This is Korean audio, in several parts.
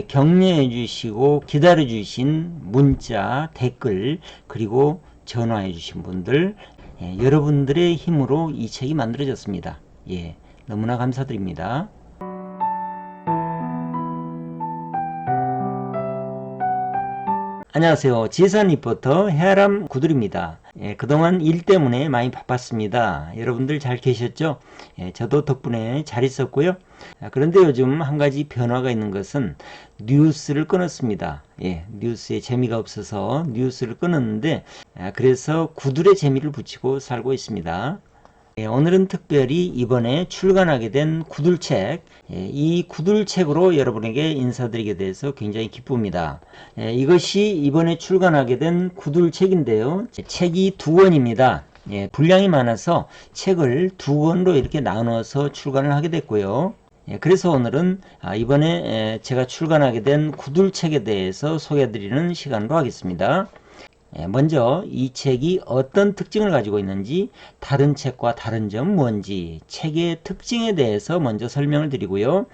격려해 주시고 기다려 주신 문자, 댓글, 그리고 전화해 주신 분들, 여러분들의 힘으로 이 책이 만들어졌습니다. 너무나 감사드립니다. 안녕하세요. 지혜산 리포터 해아람 구들입니다. 그동안 일 때문에 많이 바빴습니다. 여러분들 잘 계셨죠? 저도 덕분에 잘 있었고요. 그런데 요즘 한 가지 변화가 있는 것은 뉴스를 끊었습니다. 뉴스에 재미가 없어서 뉴스를 끊었는데, 그래서 구들의 재미를 붙이고 살고 있습니다. 오늘은 특별히 이번에 출간하게 된 구들책, 이 구들책으로 여러분에게 인사드리게 돼서 굉장히 기쁩니다. 이것이 이번에 출간하게 된 구들책인데요. 책이 2권입니다. 분량이 많아서 책을 2권으로 이렇게 나눠서 출간을 하게 됐고요. 그래서 오늘은 이번에 제가 출간하게 된 구들책에 대해서 소개해드리는 시간으로 하겠습니다. 먼저 이 책이 어떤 특징을 가지고 있는지, 다른 책과 다른 점 뭔지, 책의 특징에 대해서 먼저 설명을 드리고요.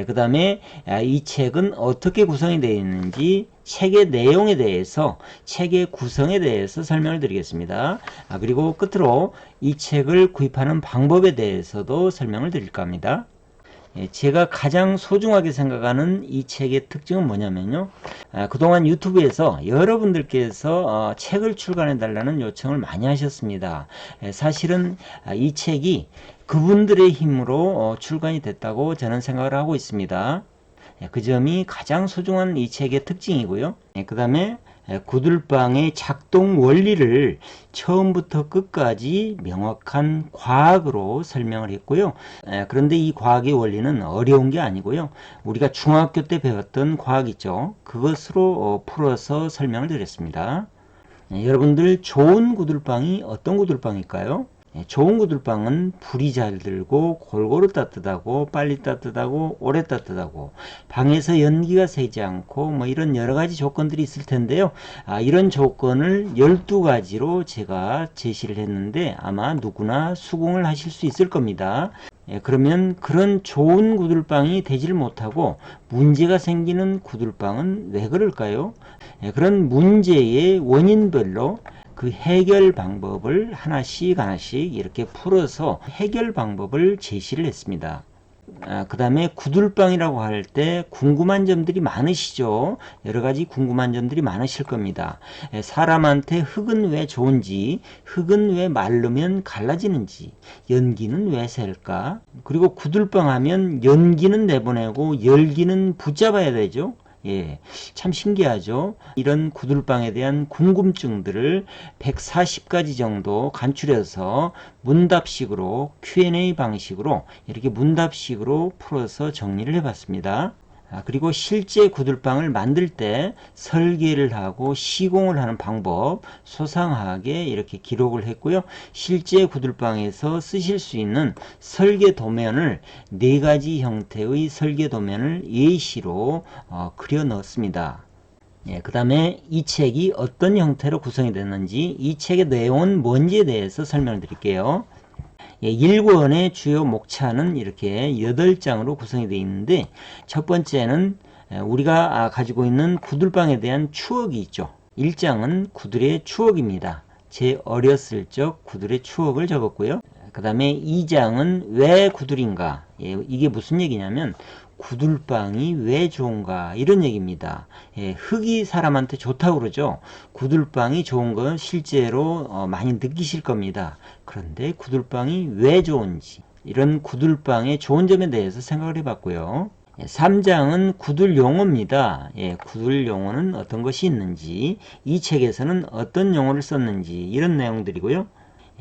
그 다음에 이 책은 어떻게 구성이 되어 있는지, 책의 내용에 대해서, 책의 구성에 대해서 설명을 드리겠습니다. 그리고 끝으로 이 책을 구입하는 방법에 대해서도 설명을 드릴까 합니다. 제가 가장 소중하게 생각하는 이 책의 특징은 뭐냐면요. 그동안 유튜브에서 여러분들께서 책을 출간해 달라는 요청을 많이 하셨습니다. 사실은 이 책이 그분들의 힘으로 출간이 됐다고 저는 생각을 하고 있습니다. 그 점이 가장 소중한 이 책의 특징이고요. 그 다음에 구들방의 작동 원리를 처음부터 끝까지 명확한 과학으로 설명을 했고요. 그런데 이 과학의 원리는 어려운 게 아니고요. 우리가 중학교 때 배웠던 과학 있죠. 그것으로 풀어서 설명을 드렸습니다. 여러분들 좋은 구들방이 어떤 구들방일까요? 좋은 구들방은 불이 잘 들고 골고루 따뜻하고 빨리 따뜻하고 오래 따뜻하고 방에서 연기가 새지 않고 뭐 이런 여러가지 조건들이 있을 텐데요. 이런 조건을 12가지로 제가 제시를 했는데 아마 누구나 수긍을 하실 수 있을 겁니다. 그러면 그런 좋은 구들방이 되질 못하고 문제가 생기는 구들방은 왜 그럴까요? 그런 문제의 원인별로 그 해결 방법을 하나씩 이렇게 풀어서 해결 방법을 제시를 했습니다. 그 다음에 구들방이라고 할 때 궁금한 점들이 많으시죠? 여러가지 궁금한 점들이 많으실 겁니다. 사람한테 흙은 왜 좋은지, 흙은 왜 마르면 갈라지는지, 연기는 왜 셀까? 그리고 구들방 하면 연기는 내보내고 열기는 붙잡아야 되죠? 참 신기하죠. 이런 구들방에 대한 궁금증들을 140가지 정도 간추려서 문답식으로 Q&A 방식으로 이렇게 문답식으로 풀어서 정리를 해봤습니다. 그리고 실제 구들방을 만들 때 설계를 하고 시공을 하는 방법 소상하게 이렇게 기록을 했고요. 실제 구들방에서 쓰실 수 있는 설계 도면을 4가지 형태의 설계 도면을 예시로 그려 넣었습니다. 그 다음에 이 책이 어떤 형태로 구성이 됐는지, 이 책의 내용은 뭔지에 대해서 설명을 드릴게요. 1권의 주요 목차는 이렇게 8장으로 구성이 되어 있는데, 첫 번째는 우리가 가지고 있는 구들방에 대한 추억이 있죠. 1장은 구들의 추억입니다. 제 어렸을 적 구들의 추억을 적었고요. 그 다음에 2장은 왜 구들인가, 이게 무슨 얘기냐면 구들방이 왜 좋은가 이런 얘기입니다. 흙이 사람한테 좋다고 그러죠. 구들방이 좋은 건 실제로 많이 느끼실 겁니다. 그런데 구들방이 왜 좋은지, 이런 구들방의 좋은 점에 대해서 생각을 해봤고요. 3장은 구들 용어입니다. 구들 용어는 어떤 것이 있는지, 이 책에서는 어떤 용어를 썼는지 이런 내용들이고요.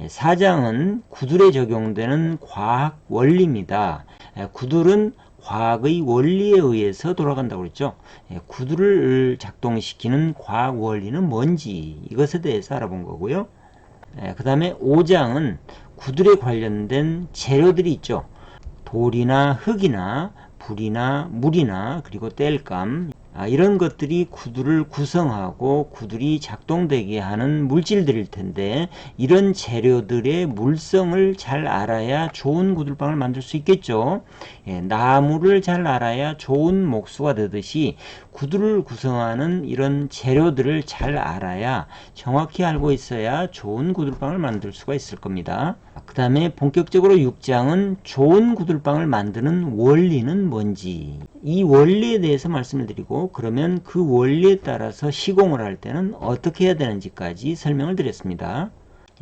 4장은 구들에 적용되는 과학 원리입니다. 구들은 과학의 원리에 의해서 돌아간다고 그랬죠. 구들을 작동시키는 과학 원리는 뭔지, 이것에 대해서 알아본 거고요. 그 다음에 5장은 구들에 관련된 재료들이 있죠. 돌이나 흙이나 불이나 물이나 그리고 땔감, 이런 것들이 구두를 구성하고 구들이 작동되게 하는 물질들일 텐데, 이런 재료들의 물성을 잘 알아야 좋은 구들방을 만들 수 있겠죠. 나무를 잘 알아야 좋은 목수가 되듯이 구두를 구성하는 이런 재료들을 잘 알아야, 정확히 알고 있어야 좋은 구들방을 만들 수가 있을 겁니다. 그 다음에 본격적으로 6장은 좋은 구들방을 만드는 원리는 뭔지, 이 원리에 대해서 말씀을 드리고, 그러면 그 원리에 따라서 시공을 할 때는 어떻게 해야 되는지까지 설명을 드렸습니다.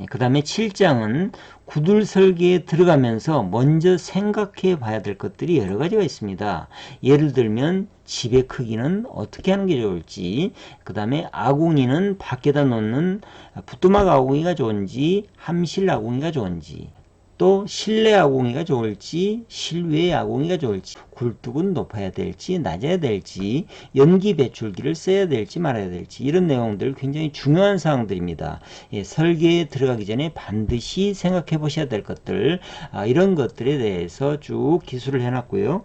그 다음에 7장은 구들 설계에 들어가면서 먼저 생각해 봐야 될 것들이 여러 가지가 있습니다. 예를 들면 집의 크기는 어떻게 하는 게 좋을지, 그 다음에 아궁이는 밖에다 놓는 부뚜막 아궁이가 좋은지 함실 아궁이가 좋은지, 또 실내 아궁이가 좋을지 실외 아궁이가 좋을지, 굴뚝은 높아야 될지 낮아야 될지, 연기 배출기를 써야 될지 말아야 될지, 이런 내용들 굉장히 중요한 사항들입니다. 설계에 들어가기 전에 반드시 생각해 보셔야 될 것들, 이런 것들에 대해서 쭉 기술을 해놨고요.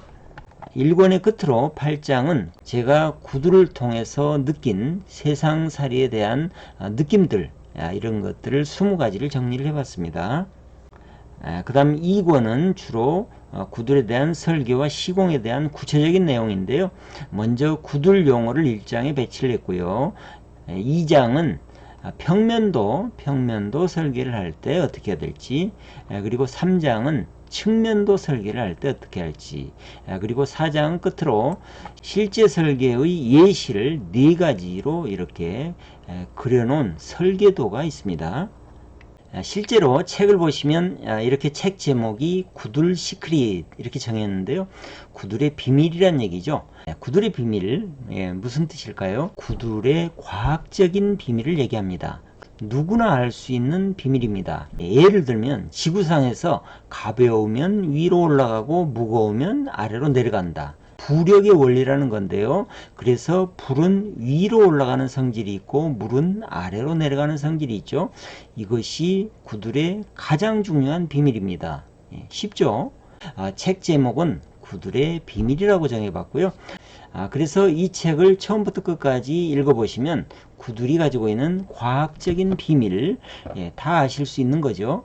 1권의 끝으로 8장은 제가 구두를 통해서 느낀 세상살이에 대한 느낌들, 이런 것들을 20가지를 정리를 해봤습니다. 그 다음 2권은 주로 구들에 대한 설계와 시공에 대한 구체적인 내용인데요. 먼저 구들 용어를 1장에 배치를 했고요. 2장은 평면도 설계를 할 때 어떻게 해야 될지, 그리고 3장은 측면도 설계를 할 때 어떻게 할지, 그리고 4장 끝으로 실제 설계의 예시를 4가지로 이렇게 그려놓은 설계도가 있습니다. 실제로 책을 보시면 이렇게 책 제목이 구들 시크릿 이렇게 정했는데요. 구들의 비밀이란 얘기죠. 구들의 비밀, 무슨 뜻일까요? 구들의 과학적인 비밀을 얘기합니다. 누구나 알 수 있는 비밀입니다. 예를 들면 지구상에서 가벼우면 위로 올라가고 무거우면 아래로 내려간다. 부력의 원리라는 건데요. 그래서 불은 위로 올라가는 성질이 있고 물은 아래로 내려가는 성질이 있죠. 이것이 구들의 가장 중요한 비밀입니다. 쉽죠? 책 제목은 구들의 비밀이라고 정해봤고요. 그래서 이 책을 처음부터 끝까지 읽어보시면 구들이 가지고 있는 과학적인 비밀을 다 아실 수 있는 거죠.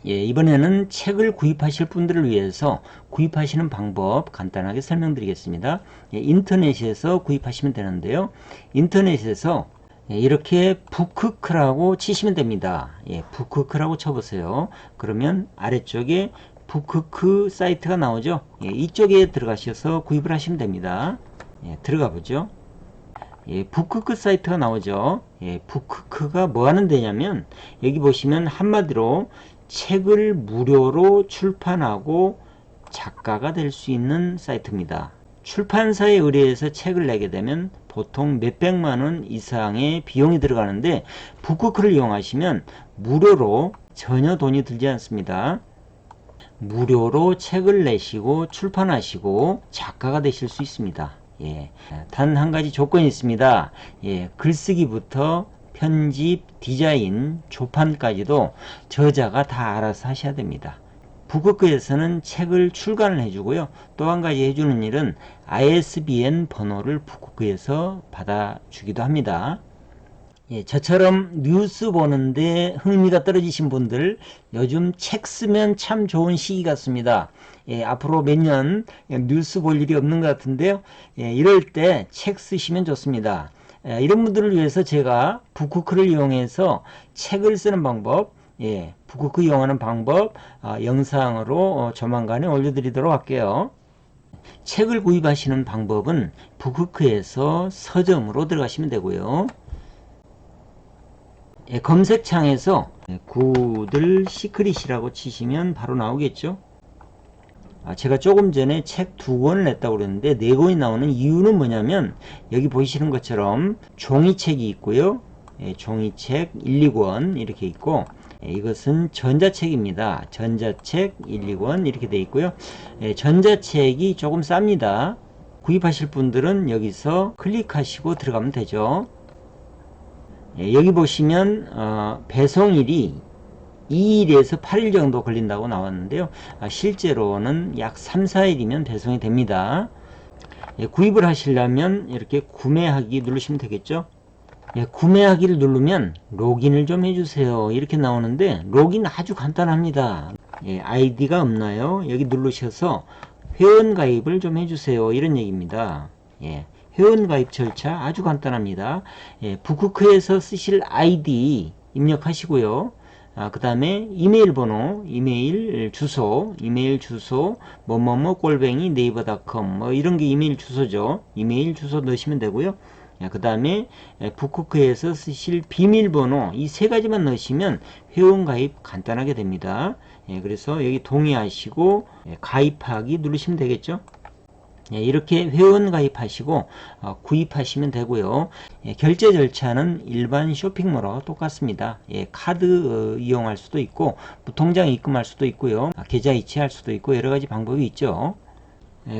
이번에는 책을 구입하실 분들을 위해서 구입하시는 방법 간단하게 설명드리겠습니다. 인터넷에서 구입하시면 되는데요. 인터넷에서 이렇게 북크크라고 치시면 됩니다. 북크크라고 쳐보세요. 그러면 아래쪽에 북크크 사이트가 나오죠. 이쪽에 들어가셔서 구입을 하시면 됩니다. 들어가 보죠. 북크크 사이트가 나오죠. 북크크가 뭐 하는 데냐면, 여기 보시면 한마디로 책을 무료로 출판하고 작가가 될 수 있는 사이트입니다. 출판사에 의뢰해서 책을 내게 되면 보통 몇백만원 이상의 비용이 들어가는데, 북크크를 이용하시면 무료로 전혀 돈이 들지 않습니다. 무료로 책을 내시고 출판하시고 작가가 되실 수 있습니다. 단 한 가지 조건이 있습니다. 글쓰기부터 편집, 디자인, 조판까지도 저자가 다 알아서 하셔야 됩니다. 북크크에서는 책을 출간을 해주고요. 또 한 가지 해주는 일은 ISBN 번호를 북크크에서 받아주기도 합니다. 저처럼 뉴스 보는데 흥미가 떨어지신 분들, 요즘 책 쓰면 참 좋은 시기 같습니다. 앞으로 몇 년 뉴스 볼 일이 없는 것 같은데요. 이럴 때 책 쓰시면 좋습니다. 이런 분들을 위해서 제가 북크크를 이용해서 책을 쓰는 방법, 북크크 이용하는 방법 영상으로 조만간에 올려드리도록 할게요. 책을 구입하시는 방법은 북크크에서 서점으로 들어가시면 되고요. 검색창에서 구들 시크릿이라고 치시면 바로 나오겠죠. 제가 조금 전에 책 2권을 냈다고 그랬는데 4권이 나오는 이유는 뭐냐면, 여기 보시는 것처럼 종이책이 있고요. 종이책 1, 2권 이렇게 있고, 이것은 전자책입니다. 전자책 1, 2권 이렇게 되어 있고요. 전자책이 조금 쌉니다. 구입하실 분들은 여기서 클릭하시고 들어가면 되죠. 여기 보시면 배송일이 2일에서 8일 정도 걸린다고 나왔는데요. 실제로는 약 3, 4일이면 배송이 됩니다. 구입을 하시려면 이렇게 구매하기 누르시면 되겠죠. 구매하기를 누르면 로긴을 좀 해주세요 이렇게 나오는데, 로긴 아주 간단합니다. 아이디가 없나요? 여기 누르셔서 회원가입을 좀 해주세요 이런 얘기입니다. 회원가입 절차 아주 간단합니다. 북크크에서 쓰실 아이디 입력하시고요. 그 다음에 이메일 번호, 이메일 주소 뭐뭐뭐 꼴뱅이 네이버닷컴 뭐 이런 게 이메일 주소죠. 이메일 주소 넣으시면 되고요. 그 다음에 북크크에서 쓰실 비밀번호 이 세 가지만 넣으시면 회원가입 간단하게 됩니다. 그래서 여기 동의하시고 가입하기 누르시면 되겠죠. 이렇게 회원 가입하시고 구입하시면 되고요. 결제 절차는 일반 쇼핑몰하고 똑같습니다. 카드 이용할 수도 있고 통장 입금할 수도 있고요. 계좌 이체할 수도 있고 여러가지 방법이 있죠.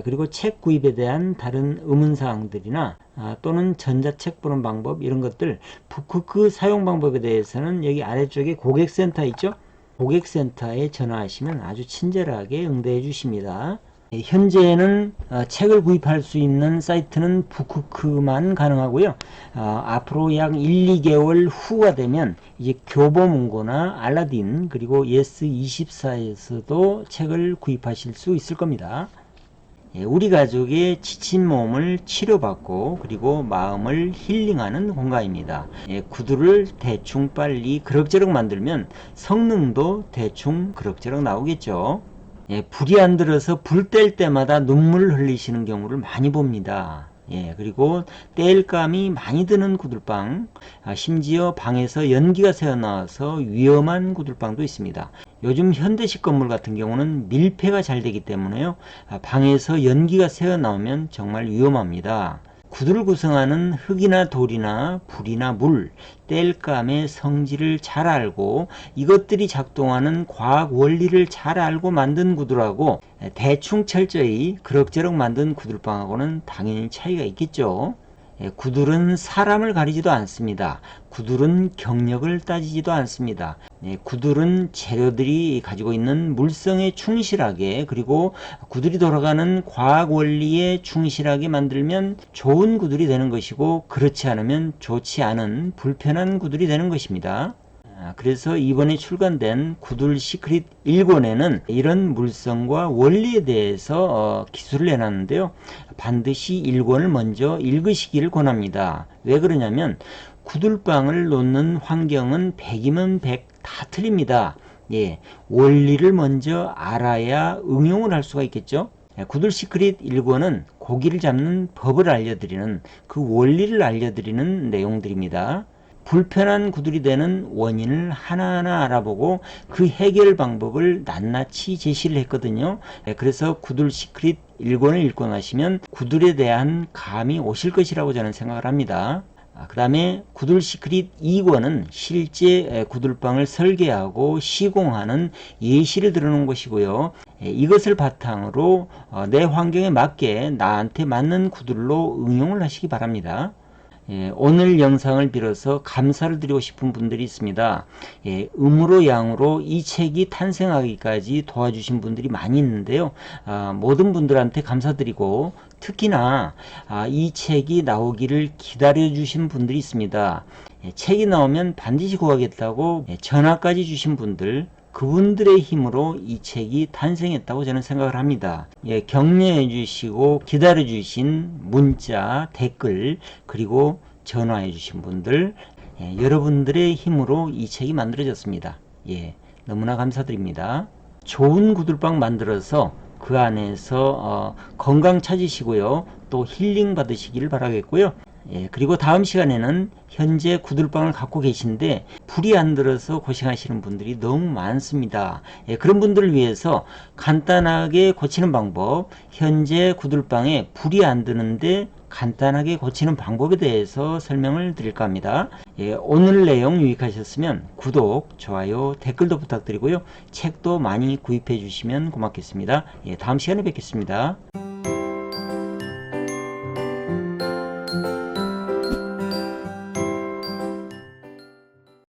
그리고 책 구입에 대한 다른 의문사항들이나 또는 전자책 보는 방법 이런 것들, 북크크 사용 방법에 대해서는 여기 아래쪽에 고객센터 있죠. 고객센터에 전화하시면 아주 친절하게 응대해 주십니다. 현재는 책을 구입할 수 있는 사이트는 북크크만 가능하고요. 앞으로 약 1, 2개월 후가 되면 이제 교보문고나 알라딘 그리고 예스24에서도 책을 구입하실 수 있을 겁니다. 우리 가족의 지친 몸을 치료받고 그리고 마음을 힐링하는 공간입니다. 구두를 대충 빨리 그럭저럭 만들면 성능도 대충 그럭저럭 나오겠죠. 불이 안 들어서 불 뗄 때마다 눈물 흘리시는 경우를 많이 봅니다. 그리고 땔감이 많이 드는 구들방, 심지어 방에서 연기가 새어나와서 위험한 구들방도 있습니다. 요즘 현대식 건물 같은 경우는 밀폐가 잘 되기 때문에요. 방에서 연기가 새어나오면 정말 위험합니다. 구두를 구성하는 흙이나 돌이나 불이나 물, 땔감의 성질을 잘 알고 이것들이 작동하는 과학 원리를 잘 알고 만든 구두라고 대충 철저히 그럭저럭 만든 구들방하고는 당연히 차이가 있겠죠. 구들은 사람을 가리지도 않습니다. 구들은 경력을 따지지도 않습니다. 구들은 재료들이 가지고 있는 물성에 충실하게 그리고 구들이 돌아가는 과학 원리에 충실하게 만들면 좋은 구들이 되는 것이고, 그렇지 않으면 좋지 않은 불편한 구들이 되는 것입니다. 그래서 이번에 출간된 구들 시크릿 1권에는 이런 물성과 원리에 대해서 기술을 내놨는데요. 반드시 1권을 먼저 읽으시기를 권합니다. 왜 그러냐면 구들방을 놓는 환경은 100이면 100 다 틀립니다. 원리를 먼저 알아야 응용을 할 수가 있겠죠. 구들 시크릿 1권은 고기를 잡는 법을 알려드리는, 그 원리를 알려드리는 내용들입니다. 불편한 구들이 되는 원인을 하나하나 알아보고 그 해결 방법을 낱낱이 제시를 했거든요. 그래서 구들 시크릿 1권을 읽고 나시면 구들에 대한 감이 오실 것이라고 저는 생각을 합니다. 그 다음에 구들 시크릿 2권은 실제 구들방을 설계하고 시공하는 예시를 들어놓은 것이고요. 이것을 바탕으로 내 환경에 맞게 나한테 맞는 구들로 응용을 하시기 바랍니다. 오늘 영상을 빌어서 감사를 드리고 싶은 분들이 있습니다. 음으로 양으로 이 책이 탄생하기까지 도와주신 분들이 많이 있는데요. 모든 분들한테 감사드리고, 특히나 이 책이 나오기를 기다려 주신 분들이 있습니다. 책이 나오면 반드시 구하겠다고 전화까지 주신 분들, 그분들의 힘으로 이 책이 탄생했다고 저는 생각을 합니다. 격려해 주시고 기다려 주신 문자, 댓글, 그리고 전화해 주신 분들, 여러분들의 힘으로 이 책이 만들어졌습니다. 너무나 감사드립니다. 좋은 구들방 만들어서 그 안에서 건강 찾으시고요. 또 힐링 받으시기를 바라겠고요. 그리고 다음 시간에는 현재 구들방을 갖고 계신데 불이 안 들어서 고생하시는 분들이 너무 많습니다. 그런 분들을 위해서 간단하게 고치는 방법, 현재 구들방에 불이 안 드는데 간단하게 고치는 방법에 대해서 설명을 드릴까 합니다. 오늘 내용 유익하셨으면 구독, 좋아요, 댓글도 부탁드리고요. 책도 많이 구입해 주시면 고맙겠습니다. 다음 시간에 뵙겠습니다.